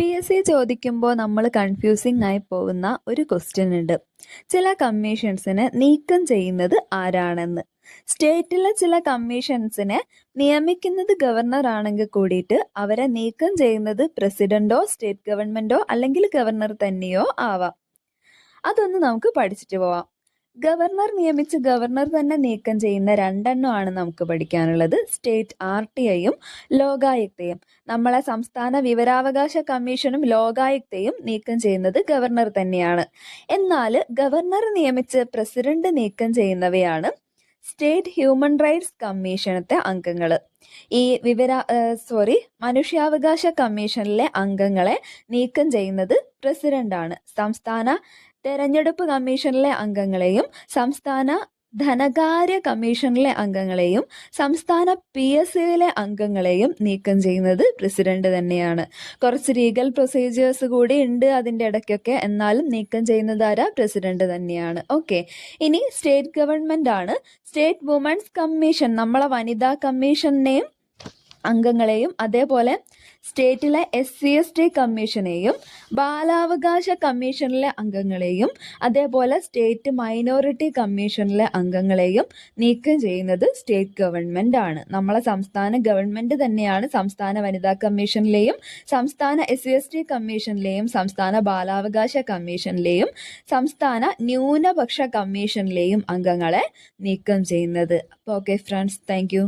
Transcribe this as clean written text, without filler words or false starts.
PSC ചോദിക്കുമ്പോൾ നമ്മൾ confusing ആയി പോകുന്ന ഒരു ക്വസ്റ്റ്യൻ ഉണ്ട്. ചില കമ്മീഷൻസിനെ നീക്കം ചെയ്യുന്നത് ആരാണെന്ന്. സ്റ്റേറ്റിലെ ചില കമ്മീഷൻസിനെ നിയമിക്കുന്നത് ഗവർണർ ആണെങ്കിൽ കൂടിയിട്ട് അവരെ നീക്കം ചെയ്യുന്നത് പ്രസിഡന്റോ സ്റ്റേറ്റ് ഗവൺമെന്റോ അല്ലെങ്കിൽ ഗവർണർ തന്നെയോ ആവാം. അതൊന്ന് നമുക്ക് പഠിച്ചിട്ട് പോവാം. ഗവർണർ നിയമിച്ച് ഗവർണർ തന്നെ നീക്കം ചെയ്യുന്ന രണ്ടെണ്ണമാണ് നമുക്ക് പഠിക്കാനുള്ളത്. സ്റ്റേറ്റ് RTIയും ലോകായുക്തയും. നമ്മളെ സംസ്ഥാന വിവരാവകാശ കമ്മീഷനും ലോകായുക്തയും നീക്കം ചെയ്യുന്നത് ഗവർണർ തന്നെയാണ്. എന്നാൽ ഗവർണർ നിയമിച്ച് പ്രസിഡന്റ് നീക്കം ചെയ്യുന്നവയാണ് സ്റ്റേറ്റ് ഹ്യൂമൻ റൈറ്റ്സ് കമ്മീഷനത്തെ അംഗങ്ങൾ. ഈ മനുഷ്യാവകാശ കമ്മീഷനിലെ അംഗങ്ങളെ നീക്കം ചെയ്യുന്നത് പ്രസിഡന്റാണ്. സംസ്ഥാന തെരഞ്ഞെടുപ്പ് കമ്മീഷനിലെ അംഗങ്ങളെയും സംസ്ഥാന ധനകാര്യ കമ്മീഷനിലെ അംഗങ്ങളെയും സംസ്ഥാന PSCയിലെ അംഗങ്ങളെയും നീക്കം ചെയ്യുന്നത് പ്രസിഡന്റ് തന്നെയാണ്. കുറച്ച് ലീഗൽ പ്രൊസീജിയേഴ്സ് കൂടി ഉണ്ട് അതിൻ്റെ ഇടയ്ക്കൊക്കെ, എന്നാലും നീക്കം ചെയ്യുന്നത് ആരാ? പ്രസിഡന്റ് തന്നെയാണ്. ഓക്കെ, ഇനി സ്റ്റേറ്റ് ഗവൺമെന്റ് ആണ്. സ്റ്റേറ്റ് വുമൻസ് കമ്മീഷൻ, നമ്മളെ വനിതാ കമ്മീഷനെയും അംഗങ്ങളെയും അതേപോലെ സ്റ്റേറ്റിലെ SC/ST കമ്മീഷനെയും ബാലാവകാശ കമ്മീഷനിലെ അംഗങ്ങളെയും അതേപോലെ സ്റ്റേറ്റ് മൈനോറിറ്റി കമ്മീഷനിലെ അംഗങ്ങളെയും നീക്കം ചെയ്യുന്നത് സ്റ്റേറ്റ് ഗവൺമെന്റ് ആണ്. നമ്മളെ സംസ്ഥാന ഗവൺമെന്റ് തന്നെയാണ് സംസ്ഥാന വനിതാ കമ്മീഷനിലെയും സംസ്ഥാന SC/ST കമ്മീഷനിലെയും സംസ്ഥാന ബാലാവകാശ കമ്മീഷനിലെയും സംസ്ഥാന ന്യൂനപക്ഷ കമ്മീഷനിലെയും അംഗങ്ങളെ നീക്കം ചെയ്യുന്നത്. അപ്പോൾ ഓക്കെ ഫ്രണ്ട്സ്, താങ്ക് യു.